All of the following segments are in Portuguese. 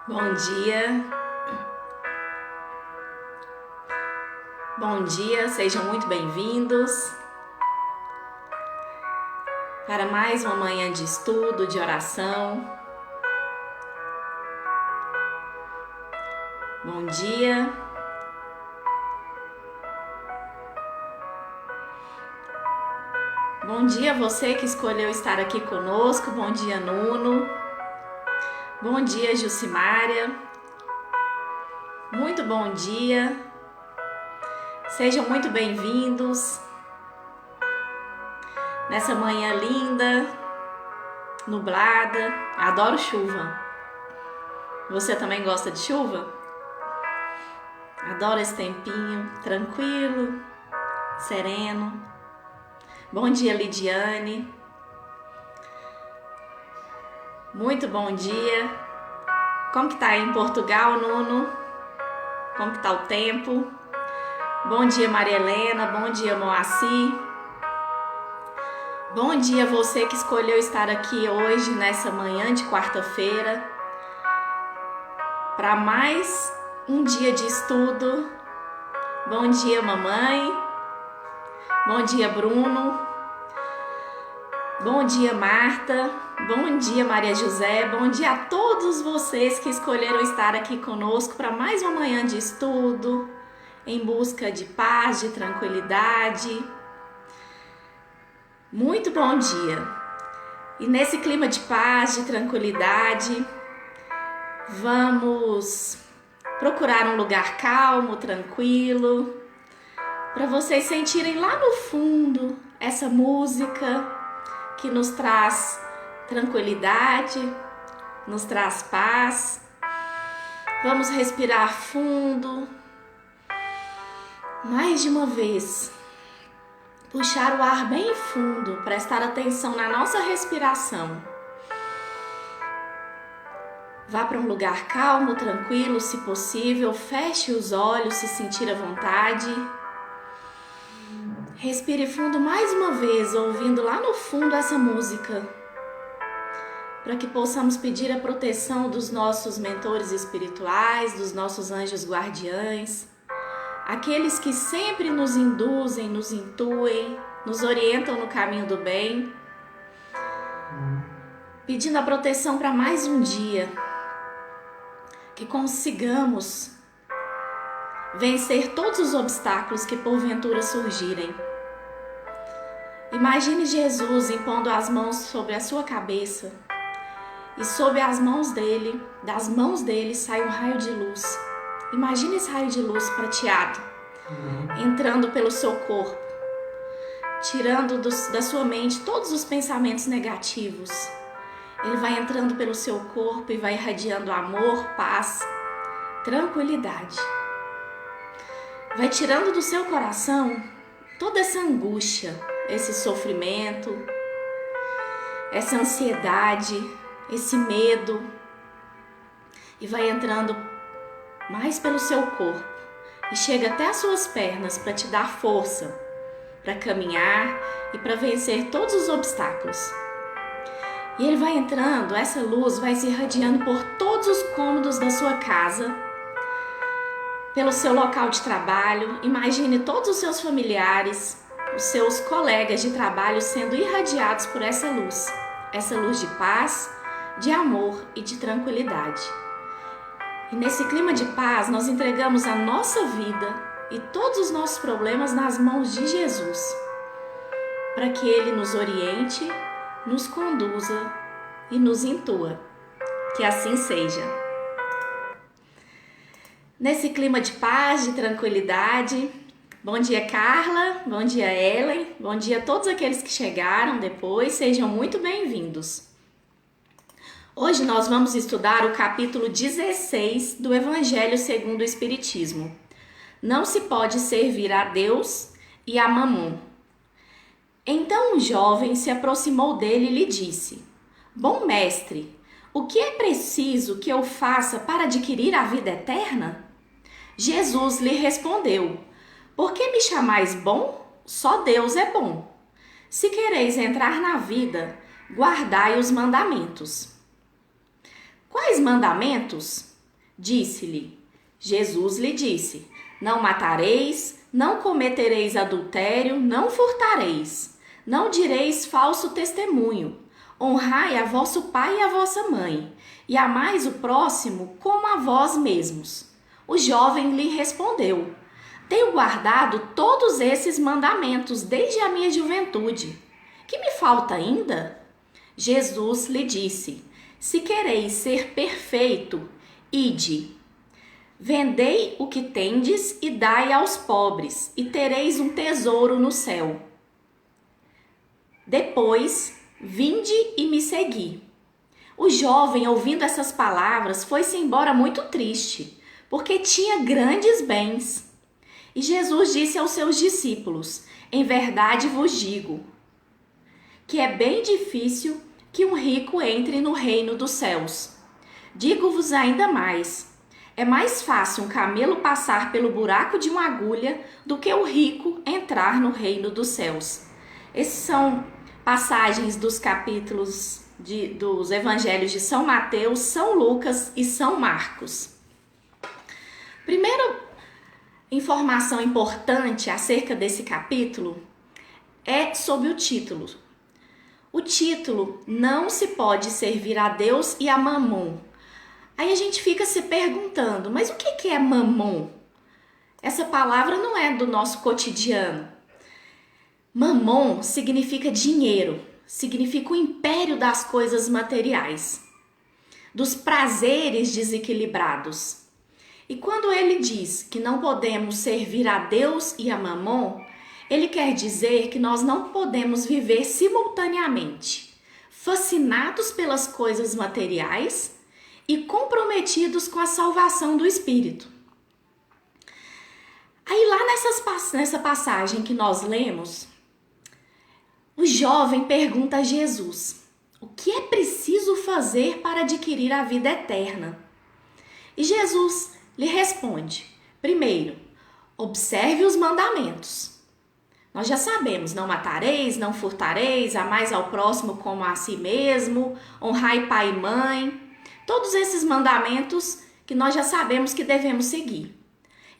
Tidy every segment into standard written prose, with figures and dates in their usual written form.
Bom dia, bom dia, sejam muito bem-vindos para mais uma manhã de estudo, de oração. Bom dia, bom dia você que escolheu estar aqui conosco, bom dia Nuno, bom dia Jucimária, muito bom dia, sejam muito bem-vindos nessa manhã linda, nublada. Adoro chuva. Você também gosta de chuva? Adoro esse tempinho tranquilo, sereno. Bom dia, Lidiane. Muito bom dia. Como que tá aí em Portugal, Nuno? Como que tá o tempo? Bom dia, Maria Helena. Bom dia, Moacir. Bom dia você que escolheu estar aqui hoje, nessa manhã de quarta-feira, para mais um dia de estudo. Bom dia, mamãe. Bom dia, Bruno. Bom dia, Marta. Bom dia, Maria José. Bom dia a todos vocês que escolheram estar aqui conosco para mais uma manhã de estudo, em busca de paz, de tranquilidade. Muito bom dia! E nesse clima de paz, de tranquilidade, vamos procurar um lugar calmo, tranquilo, para vocês sentirem lá no fundo essa música que nos traz tranquilidade, nos traz paz. Vamos respirar fundo, mais de uma vez. Puxar o ar bem fundo, prestar atenção na nossa respiração. Vá para um lugar calmo, tranquilo, se possível, feche os olhos se sentir à vontade. Respire fundo mais uma vez, ouvindo lá no fundo essa música, para que possamos pedir a proteção dos nossos mentores espirituais, dos nossos anjos guardiães, aqueles que sempre nos induzem, nos intuem, nos orientam no caminho do bem, pedindo a proteção para mais um dia, que consigamos vencer todos os obstáculos que porventura surgirem. Imagine Jesus impondo as mãos sobre a sua cabeça e sob as mãos dele, das mãos dele sai um raio de luz. Imagine esse raio de luz prateado entrando pelo seu corpo, tirando da sua mente todos os pensamentos negativos. Ele vai entrando pelo seu corpo e vai irradiando amor, paz, tranquilidade. Vai tirando do seu coração toda essa angústia, esse sofrimento, essa ansiedade, esse medo, e vai entrando mais pelo seu corpo e chega até as suas pernas para te dar força para caminhar e para vencer todos os obstáculos. E ele vai entrando, essa luz vai se irradiando por todos os cômodos da sua casa, pelo seu local de trabalho. Imagine todos os seus familiares, os seus colegas de trabalho sendo irradiados por essa luz de paz, de amor e de tranquilidade. E nesse clima de paz, nós entregamos a nossa vida e todos os nossos problemas nas mãos de Jesus, para que Ele nos oriente, nos conduza e nos intua. Que assim seja. Nesse clima de paz, de tranquilidade, bom dia Carla, bom dia Ellen, bom dia a todos aqueles que chegaram depois, sejam muito bem-vindos. Hoje nós vamos estudar o capítulo 16 do Evangelho segundo o Espiritismo. Não se pode servir a Deus e a Mamon. Então um jovem se aproximou dele e lhe disse: Bom mestre, o que é preciso que eu faça para adquirir a vida eterna? Jesus lhe respondeu: Por que me chamais bom? Só Deus é bom. Se quereis entrar na vida, guardai os mandamentos. Quais mandamentos? Disse-lhe, Jesus lhe disse, não matareis, não cometereis adultério, não furtareis, não direis falso testemunho, honrai a vosso pai e a vossa mãe, e amais o próximo como a vós mesmos. O jovem lhe respondeu, tenho guardado todos esses mandamentos desde a minha juventude. Que me falta ainda? Jesus lhe disse, se quereis ser perfeito, ide, vendei o que tendes e dai aos pobres, e tereis um tesouro no céu. Depois, vinde e me segui. O jovem, ouvindo essas palavras, foi-se embora muito triste, porque tinha grandes bens. E Jesus disse aos seus discípulos, em verdade vos digo, que é bem difícil que um rico entre no reino dos céus. Digo-vos ainda mais, é mais fácil um camelo passar pelo buraco de uma agulha do que o rico entrar no reino dos céus. Esses são passagens dos capítulos dos evangelhos de São Mateus, São Lucas e São Marcos. Primeira informação importante acerca desse capítulo é sobre o título. O título, não se pode servir a Deus e a Mamon. Aí a gente fica se perguntando, mas o que é Mamon? Essa palavra não é do nosso cotidiano. Mamon significa dinheiro, significa o império das coisas materiais, dos prazeres desequilibrados. E quando ele diz que não podemos servir a Deus e a Mamon, ele quer dizer que nós não podemos viver simultaneamente, fascinados pelas coisas materiais e comprometidos com a salvação do espírito. Aí lá nessa passagem que nós lemos, o jovem pergunta a Jesus, o que é preciso fazer para adquirir a vida eterna? E Jesus lhe responde, primeiro, observe os mandamentos. Nós já sabemos, não matareis, não furtareis, amais ao próximo como a si mesmo, honrai pai e mãe. Todos esses mandamentos que nós já sabemos que devemos seguir.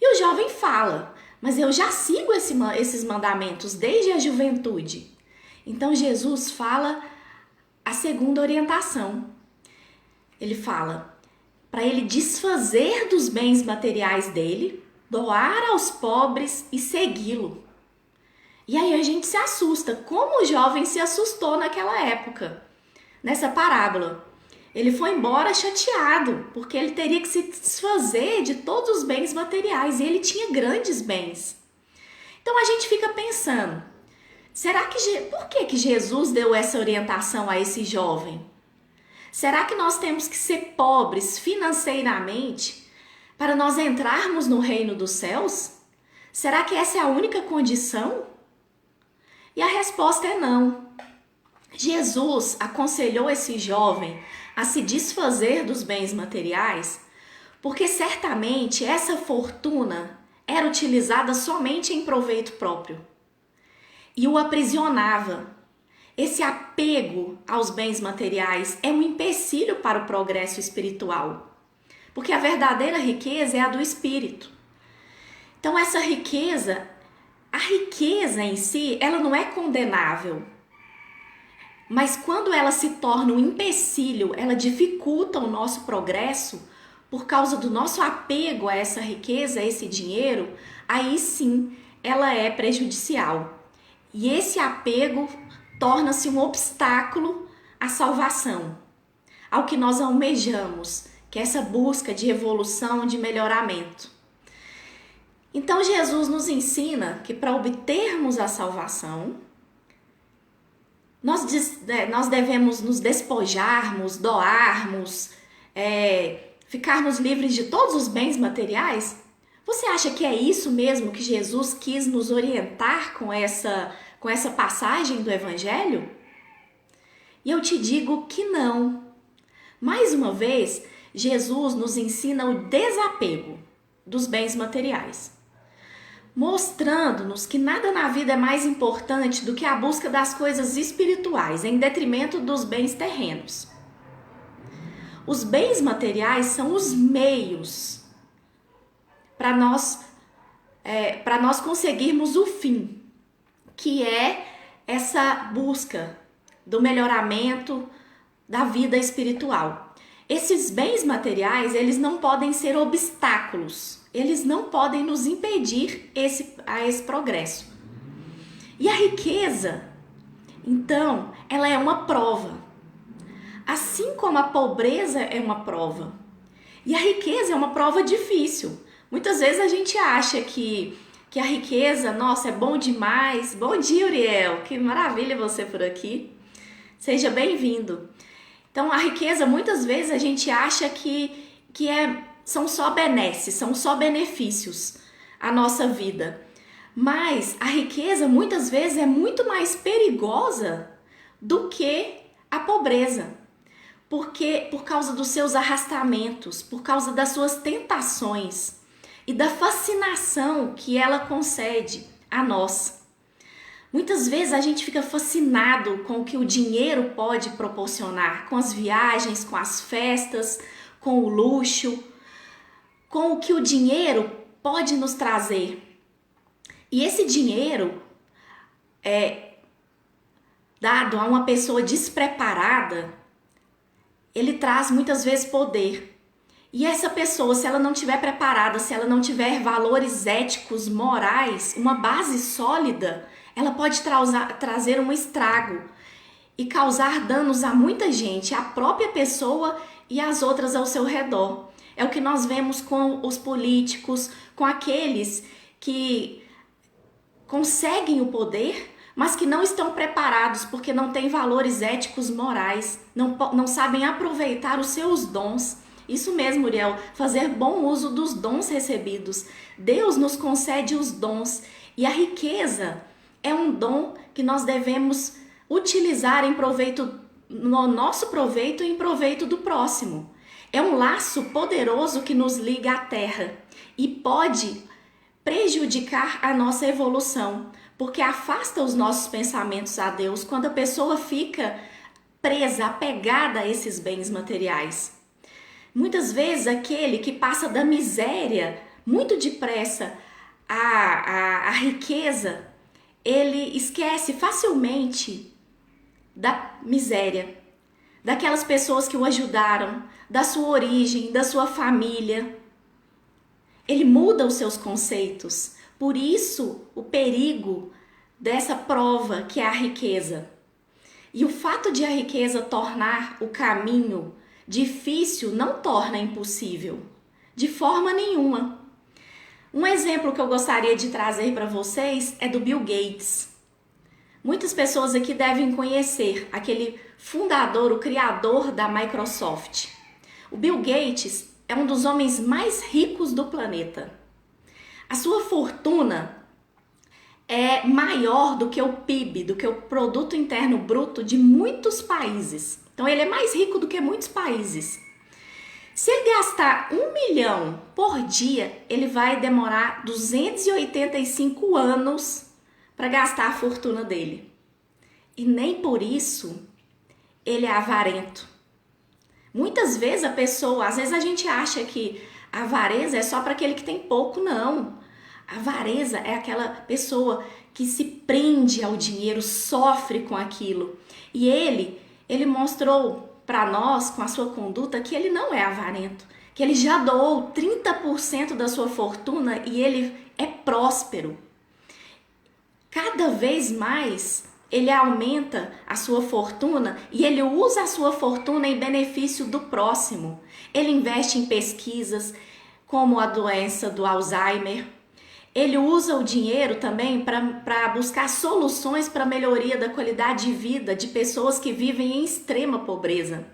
E o jovem fala, mas eu já sigo esses mandamentos desde a juventude. Então Jesus fala a segunda orientação. Ele fala para ele desfazer dos bens materiais dele, doar aos pobres e segui-lo. E aí a gente se assusta, como o jovem se assustou naquela época, nessa parábola. Ele foi embora chateado, porque ele teria que se desfazer de todos os bens materiais, e ele tinha grandes bens. Então a gente fica pensando, por que Jesus deu essa orientação a esse jovem? Será que nós temos que ser pobres financeiramente para nós entrarmos no reino dos céus? Será que essa é a única condição? E a resposta é não. Jesus aconselhou esse jovem a se desfazer dos bens materiais, porque certamente essa fortuna era utilizada somente em proveito próprio e o aprisionava. Esse apego aos bens materiais é um empecilho para o progresso espiritual, porque a verdadeira riqueza é a do espírito. Então essa riqueza, a riqueza em si, ela não é condenável. Mas quando ela se torna um empecilho, ela dificulta o nosso progresso por causa do nosso apego a essa riqueza, a esse dinheiro, aí sim ela é prejudicial. E esse apego torna-se um obstáculo à salvação, ao que nós almejamos, que é essa busca de evolução, de melhoramento. Então Jesus nos ensina que para obtermos a salvação, nós devemos nos despojarmos, doarmos, ficarmos livres de todos os bens materiais? Você acha que é isso mesmo que Jesus quis nos orientar com essa passagem do Evangelho? E eu te digo que não. Mais uma vez, Jesus nos ensina o desapego dos bens materiais, mostrando-nos que nada na vida é mais importante do que a busca das coisas espirituais, em detrimento dos bens terrenos. Os bens materiais são os meios para nós conseguirmos o fim, que é essa busca do melhoramento da vida espiritual. Esses bens materiais, eles não podem ser obstáculos, eles não podem nos impedir a esse progresso. E a riqueza, então, ela é uma prova. Assim como a pobreza é uma prova. E a riqueza é uma prova difícil. Muitas vezes a gente acha que a riqueza, nossa, é bom demais. Bom dia, Uriel. Que maravilha você por aqui. Seja bem-vindo. Então, a riqueza, muitas vezes a gente acha que são só benesses, são só benefícios à nossa vida. Mas a riqueza, muitas vezes, é muito mais perigosa do que a pobreza. Porque por causa dos seus arrastamentos, por causa das suas tentações e da fascinação que ela concede a nós. Muitas vezes a gente fica fascinado com o que o dinheiro pode proporcionar, com as viagens, com as festas, com o luxo, com o que o dinheiro pode nos trazer. E esse dinheiro, dado a uma pessoa despreparada, ele traz muitas vezes poder. E essa pessoa, se ela não estiver preparada, se ela não tiver valores éticos, morais, uma base sólida, ela pode trazer um estrago e causar danos a muita gente, a própria pessoa e as outras ao seu redor. É o que nós vemos com os políticos, com aqueles que conseguem o poder, mas que não estão preparados porque não têm valores éticos, morais, não sabem aproveitar os seus dons. Isso mesmo, Uriel, fazer bom uso dos dons recebidos. Deus nos concede os dons e a riqueza é um dom que nós devemos utilizar no nosso proveito e em proveito do próximo. É um laço poderoso que nos liga à terra e pode prejudicar a nossa evolução, porque afasta os nossos pensamentos a Deus quando a pessoa fica presa, apegada a esses bens materiais. Muitas vezes aquele que passa da miséria muito depressa à riqueza, ele esquece facilmente da miséria, daquelas pessoas que o ajudaram, da sua origem, da sua família. Ele muda os seus conceitos. Por isso, o perigo dessa prova que é a riqueza. E o fato de a riqueza tornar o caminho difícil não torna impossível, de forma nenhuma. Um exemplo que eu gostaria de trazer para vocês é do Bill Gates. Muitas pessoas aqui devem conhecer aquele fundador, o criador da Microsoft. O Bill Gates é um dos homens mais ricos do planeta. A sua fortuna é maior do que o PIB, do que o Produto Interno Bruto de muitos países. Então ele é mais rico do que muitos países. Se ele gastar 1 milhão por dia, ele vai demorar 285 anos para gastar a fortuna dele. E nem por isso ele é avarento. Muitas vezes às vezes a gente acha que a avareza é só para aquele que tem pouco, não. A avareza é aquela pessoa que se prende ao dinheiro, sofre com aquilo. E ele mostrou para nós, com a sua conduta, que ele não é avarento, que ele já doou 30% da sua fortuna e ele é próspero. Cada vez mais ele aumenta a sua fortuna e ele usa a sua fortuna em benefício do próximo. Ele investe em pesquisas como a doença do Alzheimer. Ele usa o dinheiro também para buscar soluções para a melhoria da qualidade de vida de pessoas que vivem em extrema pobreza.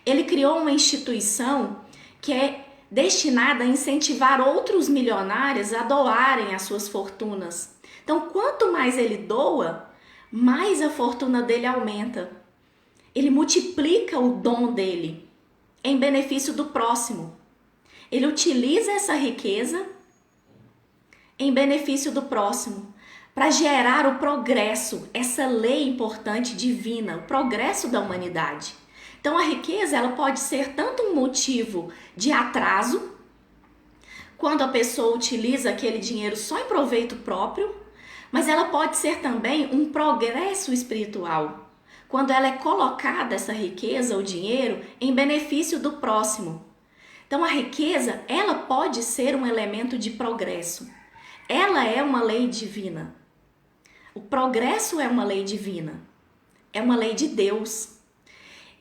Ele criou uma instituição que é destinada a incentivar outros milionários a doarem as suas fortunas. Então, quanto mais ele doa, mais a fortuna dele aumenta. Ele multiplica o dom dele em benefício do próximo. Ele utiliza essa riqueza em benefício do próximo, para gerar o progresso, essa lei importante divina, o progresso da humanidade. Então a riqueza ela pode ser tanto um motivo de atraso, quando a pessoa utiliza aquele dinheiro só em proveito próprio, mas ela pode ser também um progresso espiritual, quando ela é colocada, essa riqueza, o dinheiro, em benefício do próximo. Então a riqueza, ela pode ser um elemento de progresso. Ela é uma lei divina. O progresso é uma lei divina. É uma lei de Deus.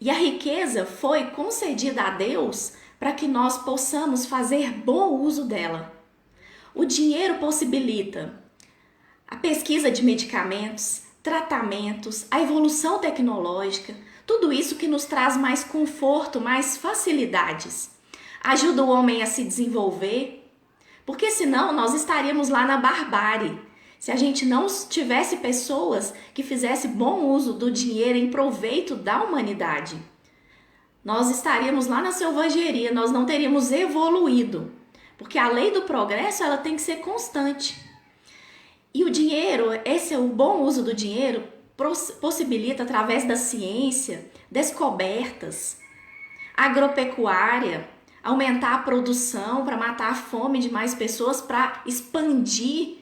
E a riqueza foi concedida a Deus para que nós possamos fazer bom uso dela. O dinheiro possibilita a pesquisa de medicamentos, tratamentos, a evolução tecnológica, tudo isso que nos traz mais conforto, mais facilidades. Ajuda o homem a se desenvolver, porque senão nós estaríamos lá na barbárie. Se a gente não tivesse pessoas que fizessem bom uso do dinheiro em proveito da humanidade, nós estaríamos lá na selvageria, nós não teríamos evoluído, porque a lei do progresso ela tem que ser constante. E o dinheiro, esse é o bom uso do dinheiro, possibilita através da ciência, descobertas, agropecuária, aumentar a produção para matar a fome de mais pessoas, para expandir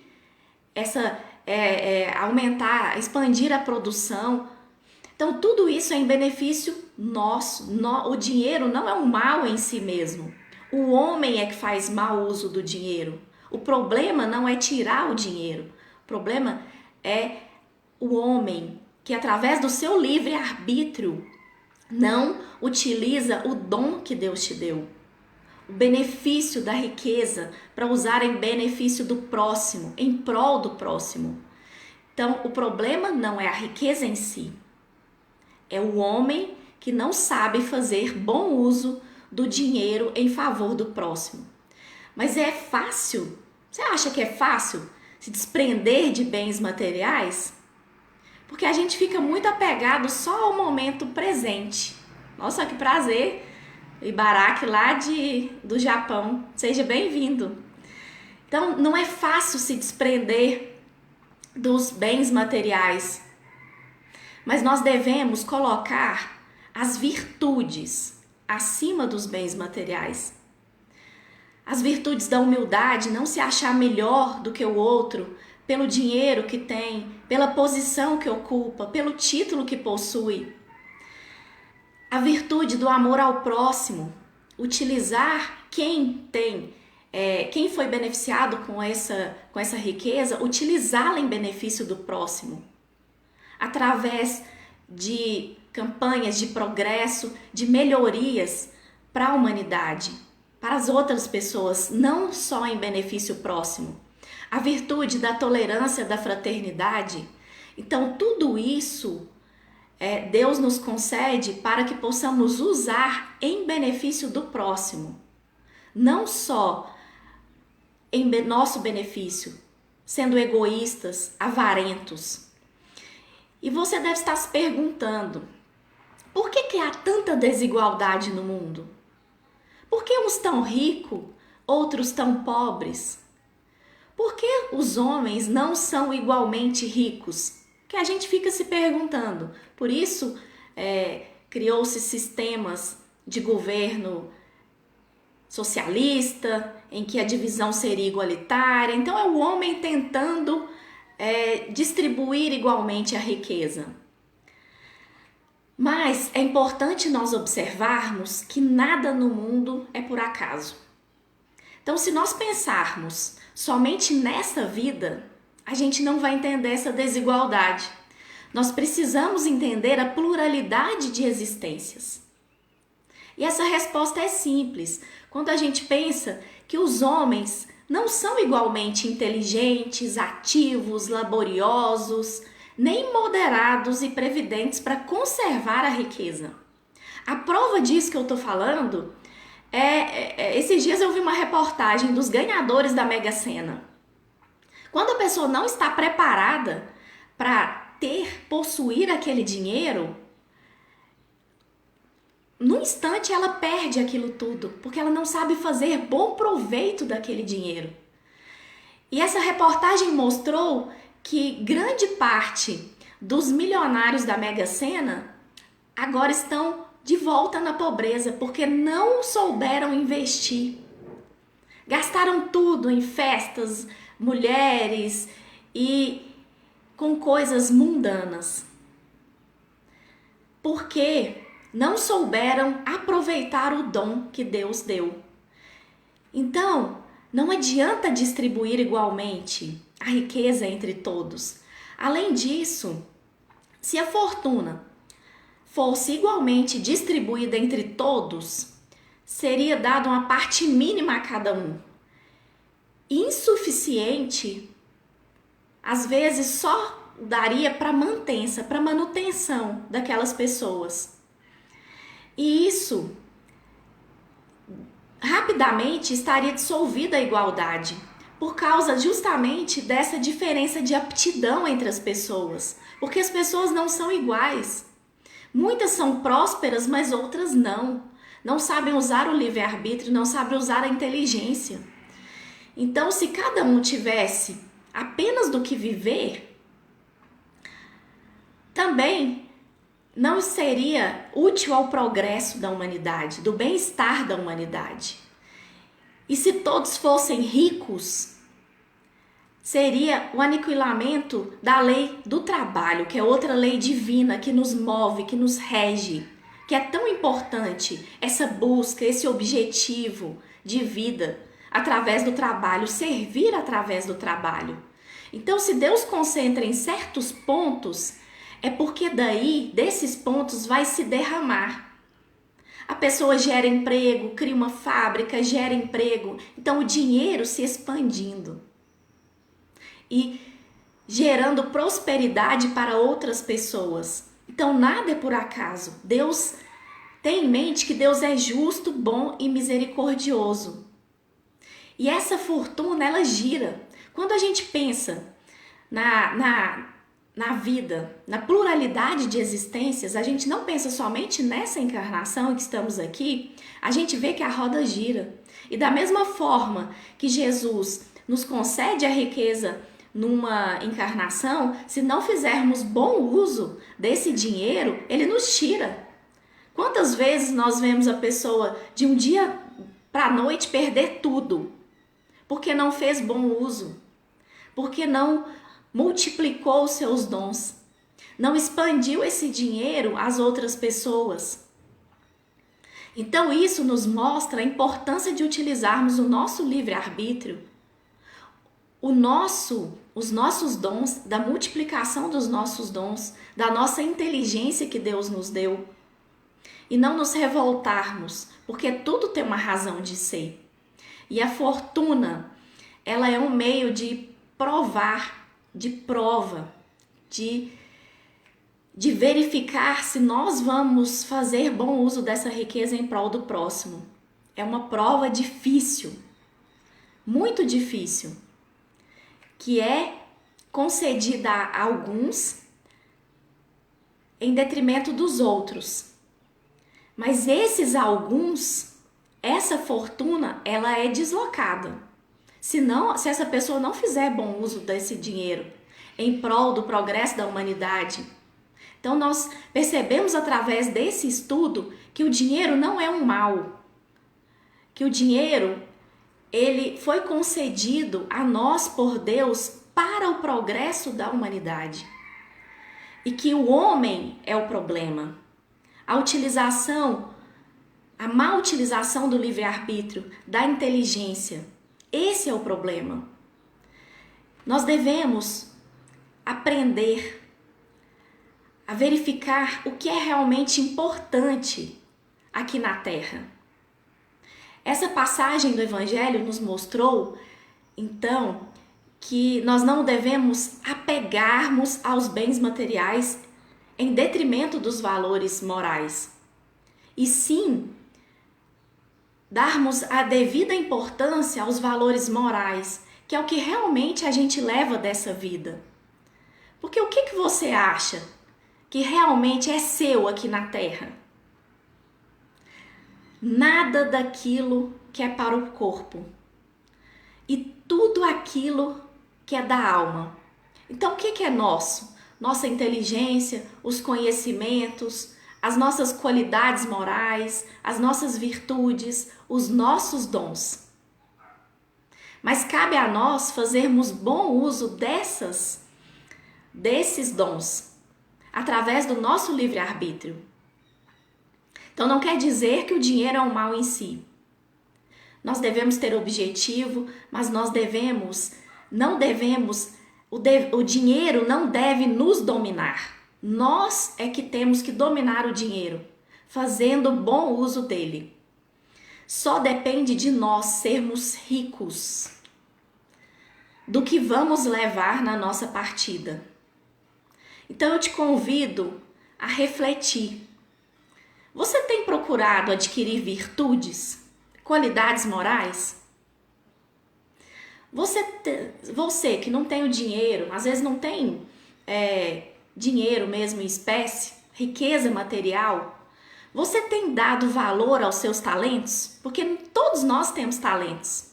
expandir a produção. Então tudo isso é em benefício nosso. O dinheiro não é um mal em si mesmo. O homem é que faz mau uso do dinheiro. O problema não é tirar o dinheiro. O problema é o homem que através do seu livre-arbítrio não utiliza o dom que Deus te deu. O benefício da riqueza para usar em benefício do próximo, em prol do próximo. Então, o problema não é a riqueza em si. É o homem que não sabe fazer bom uso do dinheiro em favor do próximo. Mas é fácil? Você acha que é fácil se desprender de bens materiais? Porque a gente fica muito apegado só ao momento presente. Nossa, que prazer! Ibaraki lá do Japão, seja bem-vindo. Então, não é fácil se desprender dos bens materiais, mas nós devemos colocar as virtudes acima dos bens materiais. As virtudes da humildade, não se achar melhor do que o outro pelo dinheiro que tem, pela posição que ocupa, pelo título que possui. A virtude do amor ao próximo, utilizar quem foi beneficiado com essa riqueza, utilizá-la em benefício do próximo, através de campanhas de progresso, de melhorias para a humanidade, para as outras pessoas, não só em benefício próximo. A virtude da tolerância, da fraternidade. Então, tudo isso Deus nos concede para que possamos usar em benefício do próximo, não só em nosso benefício, sendo egoístas, avarentos. E você deve estar se perguntando, por que há tanta desigualdade no mundo? Por que uns tão ricos, outros tão pobres? Por que os homens não são igualmente ricos? Que a gente fica se perguntando. Por isso, criou-se sistemas de governo socialista, em que a divisão seria igualitária. Então, é o homem tentando distribuir igualmente a riqueza. Mas é importante nós observarmos que nada no mundo é por acaso. Então, se nós pensarmos somente nessa vida, a gente não vai entender essa desigualdade. Nós precisamos entender a pluralidade de existências. E essa resposta é simples. Quando a gente pensa que os homens não são igualmente inteligentes, ativos, laboriosos, nem moderados e previdentes para conservar a riqueza. A prova disso que eu estou falando esses dias eu vi uma reportagem dos ganhadores da Mega Sena. Quando a pessoa não está preparada para possuir aquele dinheiro, no instante ela perde aquilo tudo, porque ela não sabe fazer bom proveito daquele dinheiro. E essa reportagem mostrou que grande parte dos milionários da Mega Sena agora estão de volta na pobreza, porque não souberam investir. Gastaram tudo em festas, mulheres e com coisas mundanas. Porque não souberam aproveitar o dom que Deus deu. Então, não adianta distribuir igualmente a riqueza entre todos. Além disso, se a fortuna fosse igualmente distribuída entre todos, seria dada uma parte mínima a cada um. Insuficiente, às vezes só daria para manutenção daquelas pessoas. E isso rapidamente estaria dissolvida a igualdade, por causa justamente dessa diferença de aptidão entre as pessoas, porque as pessoas não são iguais. Muitas são prósperas, mas outras não. Não sabem usar o livre-arbítrio, não sabem usar a inteligência. Então, se cada um tivesse apenas do que viver, também não seria útil ao progresso da humanidade, do bem-estar da humanidade. E se todos fossem ricos, seria o aniquilamento da lei do trabalho, que é outra lei divina que nos move, que nos rege, que é tão importante essa busca, esse objetivo de vida através do trabalho, servir através do trabalho. Então, se Deus concentra em certos pontos, é porque daí, desses pontos, vai se derramar. A pessoa gera emprego, cria uma fábrica, gera emprego. Então, o dinheiro se expandindo e gerando prosperidade para outras pessoas. Então, nada é por acaso. Deus tem em mente que Deus é justo, bom e misericordioso. E essa fortuna, ela gira. Quando a gente pensa na vida, na pluralidade de existências, a gente não pensa somente nessa encarnação em que estamos aqui, a gente vê que a roda gira. E da mesma forma que Jesus nos concede a riqueza numa encarnação, se não fizermos bom uso desse dinheiro, ele nos tira. Quantas vezes nós vemos a pessoa de um dia para a noite perder tudo, porque não fez bom uso, porque não multiplicou os seus dons, não expandiu esse dinheiro às outras pessoas. Então isso nos mostra a importância de utilizarmos o nosso livre-arbítrio, os nossos dons, da multiplicação dos nossos dons, da nossa inteligência que Deus nos deu, e não nos revoltarmos, porque tudo tem uma razão de ser. E a fortuna, ela é um meio de provar, de prova, de verificar se nós vamos fazer bom uso dessa riqueza em prol do próximo. É uma prova difícil, muito difícil, que é concedida a alguns em detrimento dos outros. Mas esses alguns, essa fortuna, ela é deslocada. Se essa pessoa não fizer bom uso desse dinheiro em prol do progresso da humanidade. Então nós percebemos através desse estudo que o dinheiro não é um mal. Que o dinheiro, ele foi concedido a nós por Deus para o progresso da humanidade. E que o homem é o problema. A má utilização do livre-arbítrio, da inteligência, esse é o problema. Nós devemos aprender a verificar o que é realmente importante aqui na Terra. Essa passagem do Evangelho nos mostrou, então, que nós não devemos apegarmos aos bens materiais em detrimento dos valores morais, e sim darmos a devida importância aos valores morais, que é o que realmente a gente leva dessa vida. Porque o que você acha que realmente é seu aqui na Terra? Nada daquilo que é para o corpo e tudo aquilo que é da alma. Então o que é nosso? Nossa inteligência, os conhecimentos, as nossas qualidades morais, as nossas virtudes, os nossos dons. Mas cabe a nós fazermos bom uso desses dons, através do nosso livre-arbítrio. Então não quer dizer que o dinheiro é um mal em si. Nós devemos ter objetivo, mas o dinheiro não deve nos dominar. Nós é que temos que dominar o dinheiro, fazendo bom uso dele. Só depende de nós sermos ricos do que vamos levar na nossa partida. Então eu te convido a refletir. Você tem procurado adquirir virtudes, qualidades morais? Você que não tem o dinheiro, às vezes não tem dinheiro mesmo em espécie, riqueza material, você tem dado valor aos seus talentos? Porque todos nós temos talentos.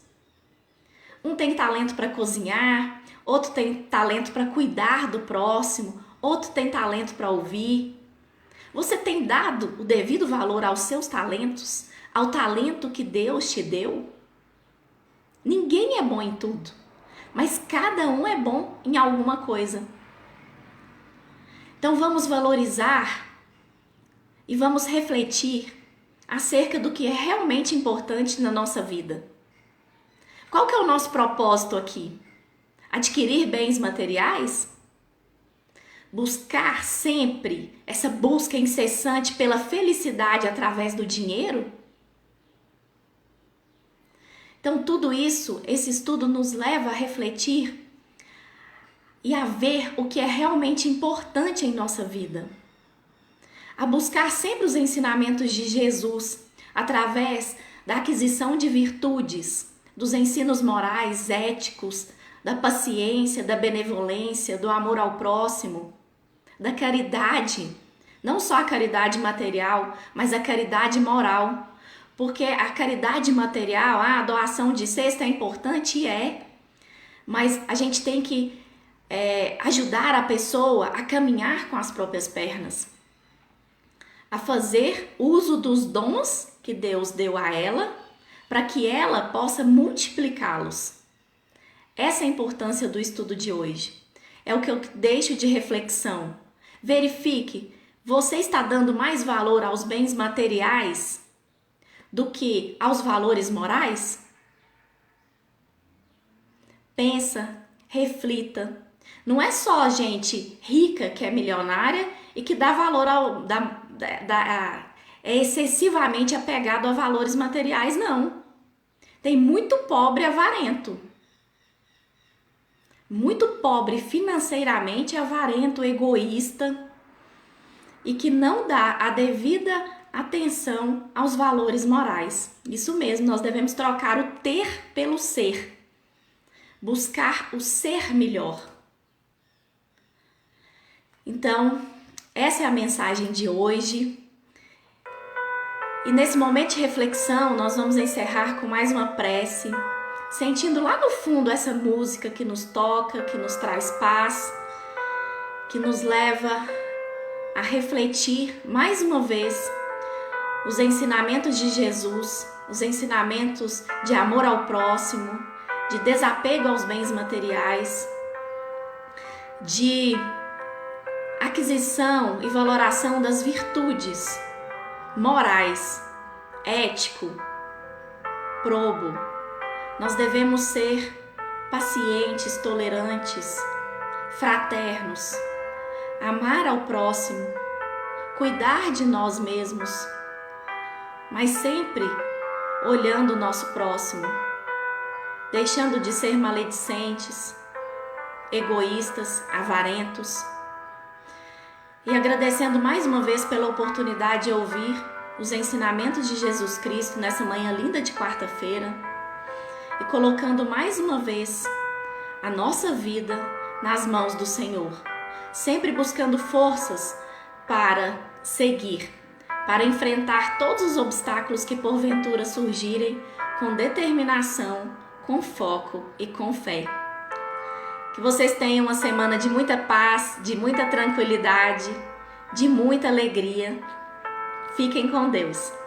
Um tem talento para cozinhar, outro tem talento para cuidar do próximo, outro tem talento para ouvir. Você tem dado o devido valor aos seus talentos, ao talento que Deus te deu? Ninguém é bom em tudo, mas cada um é bom em alguma coisa. Então vamos valorizar e vamos refletir acerca do que é realmente importante na nossa vida. Qual que é o nosso propósito aqui? Adquirir bens materiais? Buscar sempre essa busca incessante pela felicidade através do dinheiro? Então tudo isso, esse estudo nos leva a refletir e a ver o que é realmente importante em nossa vida. A buscar sempre os ensinamentos de Jesus através da aquisição de virtudes, dos ensinos morais, éticos, da paciência, da benevolência, do amor ao próximo, da caridade, não só a caridade material, mas a caridade moral. Porque a caridade material, a doação de cesta é importante, mas a gente tem que ajudar a pessoa a caminhar com as próprias pernas, a fazer uso dos dons que Deus deu a ela, para que ela possa multiplicá-los. Essa é a importância do estudo de hoje. É o que eu deixo de reflexão. Verifique, você está dando mais valor aos bens materiais do que aos valores morais? Pensa, reflita. Não é só a gente rica que é milionária e que dá valor é excessivamente apegado a valores materiais, não. Tem muito pobre avarento. Muito pobre financeiramente, avarento, egoísta e que não dá a devida atenção aos valores morais. Isso mesmo, nós devemos trocar o ter pelo ser. Buscar o ser melhor. Então, essa é a mensagem de hoje. E nesse momento de reflexão, nós vamos encerrar com mais uma prece, sentindo lá no fundo essa música que nos toca, que nos traz paz, que nos leva a refletir mais uma vez os ensinamentos de Jesus, os ensinamentos de amor ao próximo, de desapego aos bens materiais, de aquisição e valoração das virtudes morais, ético, probo. Nós devemos ser pacientes, tolerantes, fraternos, amar ao próximo, cuidar de nós mesmos, mas sempre olhando o nosso próximo, deixando de ser maledicentes, egoístas, avarentos. E agradecendo mais uma vez pela oportunidade de ouvir os ensinamentos de Jesus Cristo nessa manhã linda de quarta-feira e colocando mais uma vez a nossa vida nas mãos do Senhor, sempre buscando forças para seguir, para enfrentar todos os obstáculos que porventura surgirem com determinação, com foco e com fé. Que vocês tenham uma semana de muita paz, de muita tranquilidade, de muita alegria Fiquem com Deus.